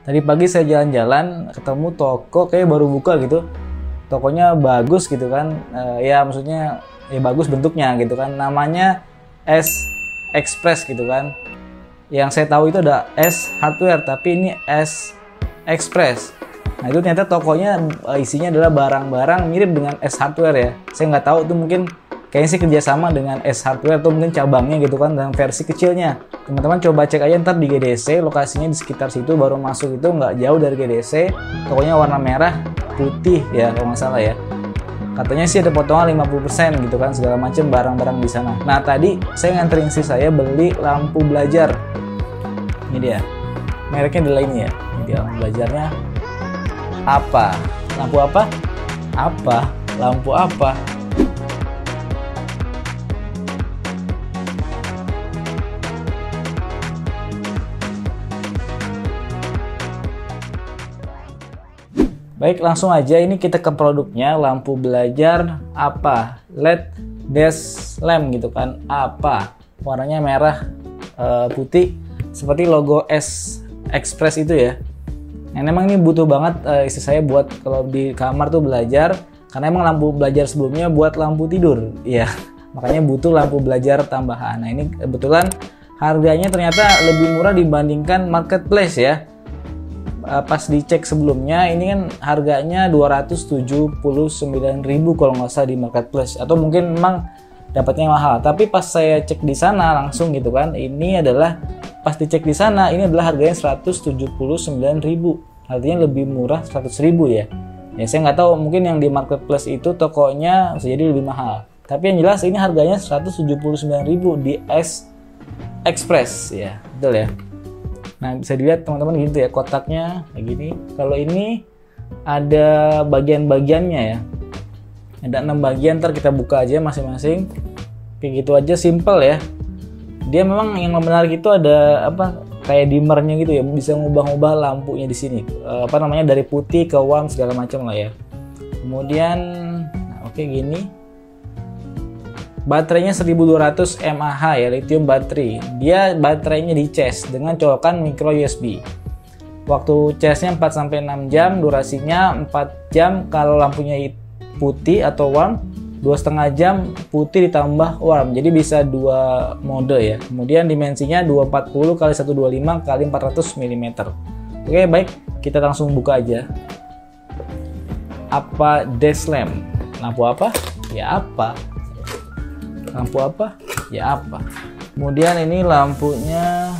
Tadi pagi saya jalan-jalan, ketemu toko kayak baru buka gitu. Tokonya bagus gitu kan, ya maksudnya ya bagus bentuknya gitu kan. Namanya S Express gitu kan. Yang saya tahu itu ada S Hardware, tapi ini S Express. Nah itu ternyata tokonya isinya adalah barang-barang mirip dengan S Hardware ya. Saya nggak tahu itu mungkin kayaknya sih kerjasama dengan S Hardware atau mungkin cabangnya gitu kan, dalam versi kecilnya. Teman-teman coba cek aja ntar di GDC, lokasinya di sekitar situ, baru masuk itu nggak jauh dari GDC. Tokonya warna merah putih ya kalau nggak salah ya. Katanya sih ada potongan 50% gitu kan, segala macam barang-barang di sana. Nah tadi saya nganterin istri saya beli lampu belajar. Ini dia, mereknya adalah ini ya. Ini dia lampu belajarnya. Apa? Lampu apa? Apa? Lampu apa? Baik, langsung aja ini kita ke produknya. Lampu belajar apa? LED desk lamp gitu kan. Apa? Warnanya merah putih seperti logo S Express itu ya. Yang memang ini butuh banget istri saya buat kalau di kamar tuh belajar, karena emang lampu belajar sebelumnya buat lampu tidur ya. Makanya butuh lampu belajar tambahan. Nah ini kebetulan harganya ternyata lebih murah dibandingkan marketplace ya. Pas dicek sebelumnya ini kan harganya 279.000 kalau nggak salah di marketplace, atau mungkin memang dapatnya mahal. Tapi pas saya cek di sana langsung gitu kan, ini adalah pas dicek di sana ini adalah harganya 179.000. Artinya lebih murah 100.000 ya. Ya saya nggak tahu, mungkin yang di marketplace itu tokonya bisa jadi lebih mahal. Tapi yang jelas ini harganya 179.000 di S Express ya, betul ya. Nah bisa dilihat teman-teman gitu ya, kotaknya kayak gini. Kalau ini ada bagian-bagiannya ya, ada 6 bagian, ntar kita buka aja masing-masing. Kayak gitu aja, simple ya. Dia memang yang menarik itu ada apa, kayak dimmernya gitu ya, bisa ngubah-ngubah lampunya di sini. Apa namanya, dari putih ke warm segala macam lah ya. Kemudian nah, oke gini. Baterainya 1200 mAh ya, lithium baterai. Dia baterainya di cas dengan colokan micro USB. Waktu casnya 4-6 jam, durasinya 4 jam kalau lampunya putih atau warm, 2,5 jam putih ditambah warm. Jadi bisa 2 mode ya. Kemudian dimensinya 240 x 125 x 400 mm. Oke, baik, kita langsung buka aja. Apa desk lamp? Lampu apa? Ya apa? Lampu apa? Ya apa? Kemudian ini lampunya.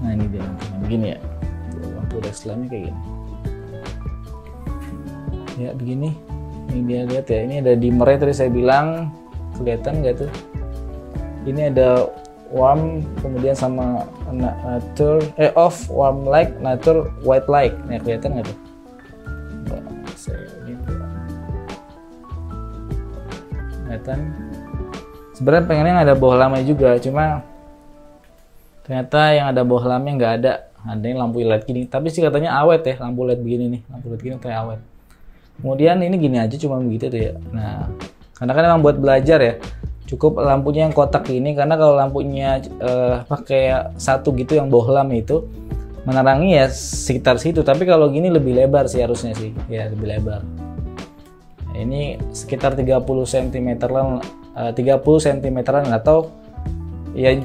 Nah ini dia lampunya begini ya. Lampu desk lampnya kayak gini. Ya begini. Ini dia, lihat ya. Ini ada dimmer tadi saya bilang. Kelihatan nggak tuh? Ini ada warm, kemudian sama nature, off, warm light, nature, white light. Nah kelihatan nggak tuh? Kelihatan. Sebenarnya pengennya ada bohlamnya juga, cuma ternyata yang ada bohlamnya nggak ada. Adanya lampu LED gini, tapi sih katanya awet ya, lampu LED begini nih, lampu LED gini kayak awet. Kemudian ini gini aja, cuma begitu tuh ya. Nah, karena kan emang buat belajar ya, cukup lampunya yang kotak ini, karena kalau lampunya pakai satu gitu yang bohlam itu menerangi ya sekitar situ. Tapi kalau gini lebih lebar sih harusnya sih, ya lebih lebar. Ini sekitar 30 cm-an, 30 cm-an atau ya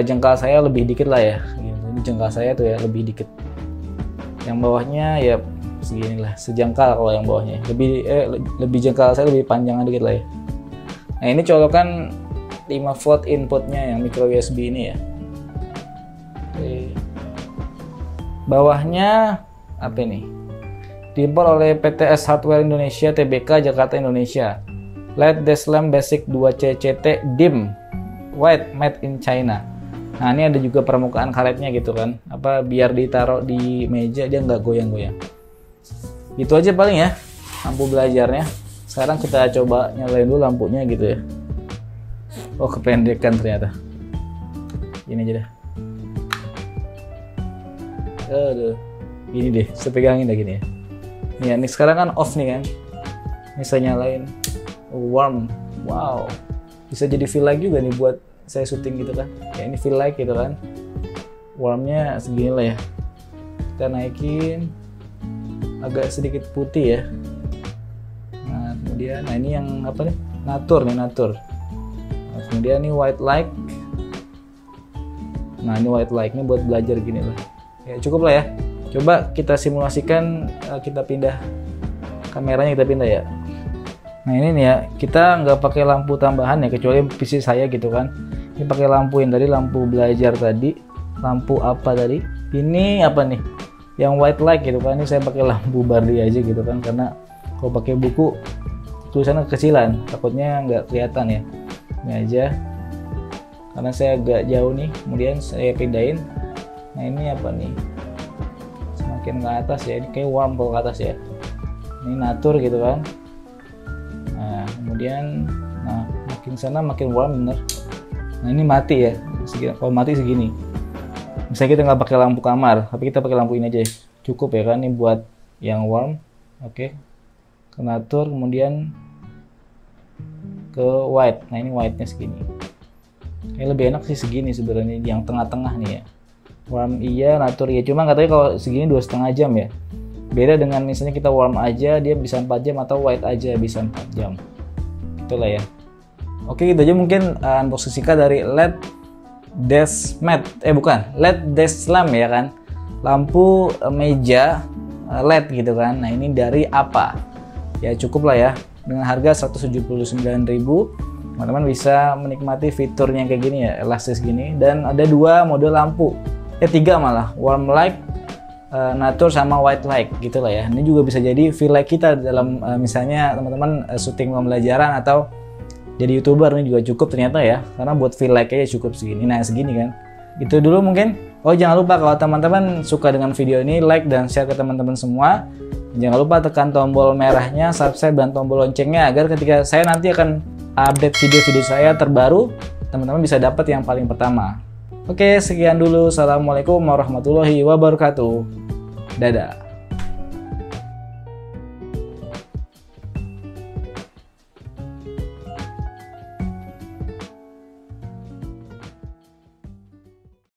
jengkal saya lebih dikit lah ya. Ini jengkal saya tuh ya lebih dikit. Yang bawahnya ya seginilah, sejengkal kalau yang bawahnya. Lebih jengkal saya lebih panjang dikit lah ya. Nah, ini colokan 5 volt inputnya yang micro USB ini ya. Oke. Bawahnya apa ini? Diimpor oleh PT S Hardware Indonesia Tbk Jakarta Indonesia. LED desk lamp basic 2CCT dim white made in China. Nah ini ada juga permukaan karetnya gitu kan, apa biar ditaruh di meja dia nggak goyang-goyang. Gitu aja paling ya lampu belajarnya. Sekarang kita coba nyalain dulu lampunya gitu ya. Oh kependekan ternyata. Ini aja dah. Aduh, gini deh, saya pegangin dah gini ya. Nih, ini sekarang kan off nih kan. Ini saya nyalain. Warm. Wow. Bisa jadi feel like juga nih buat saya syuting gitu kan. Ya ini feel like gitu kan. warmnya segini lah ya. Kita naikin agak sedikit putih ya. Nah kemudian, nah ini yang apa nih, natur. Nah, kemudian ini white light. Nah ini white light, ini buat belajar gini lah ya, cukup lah ya. Coba kita simulasikan, kita pindah kameranya, kita pindah ya. Nah ini nih ya, kita nggak pakai lampu tambahan ya, kecuali PC saya gitu kan. Ini pakai lampu yang tadi, lampu belajar tadi. Lampu apa tadi? Ini apa nih? Yang white light gitu kan. Ini saya pakai lampu Bardi aja gitu kan, karena kalau pakai buku tulisannya kecilan, takutnya nggak kelihatan ya. Ini aja, karena saya agak jauh nih. Kemudian saya pindahin. Nah ini apa nih? Semakin ke atas ya, ini kayak warm kalau ke atas ya. Ini natur gitu kan. Nah kemudian, nah makin sana makin warm bener. Nah ini mati ya, kalau mati segini. Misalnya kita nggak pakai lampu kamar, tapi kita pakai lampu ini aja, cukup ya kan. Ini buat yang warm. Oke, ke natur, kemudian ke white. Nah ini white-nya segini. Kayak lebih enak sih segini sebenarnya, yang tengah-tengah nih ya. Warm iya, natur iya. Cuma katanya kalau segini 2,5 jam ya. Beda dengan misalnya kita warm aja dia bisa 4 jam, atau white aja bisa 4 jam. Itulah ya. Oke, gitu aja mungkin unboxing singkat dari LED desk mat. Bukan, LED desk lamp ya kan. Lampu meja LED gitu kan. Nah, ini dari apa? Ya cukup lah ya. Dengan harga 179.000, teman-teman bisa menikmati fiturnya kayak gini ya, elastis gini. Dan ada 2 mode lampu. 3 malah, warm light, natur, sama white light gitu lah ya. Ini juga bisa jadi feel light kita dalam misalnya teman-teman syuting pembelajaran atau jadi YouTuber. Ini juga cukup ternyata ya, karena buat feel light aja cukup segini. Nah segini kan, itu dulu mungkin. Oh jangan lupa kalau teman-teman suka dengan video ini, like dan share ke teman-teman semua. Jangan lupa tekan tombol merahnya, subscribe dan tombol loncengnya, agar ketika saya nanti akan update video-video saya terbaru, teman-teman bisa dapat yang paling pertama. Oke, sekian dulu. Assalamualaikum warahmatullahi wabarakatuh. Dadah.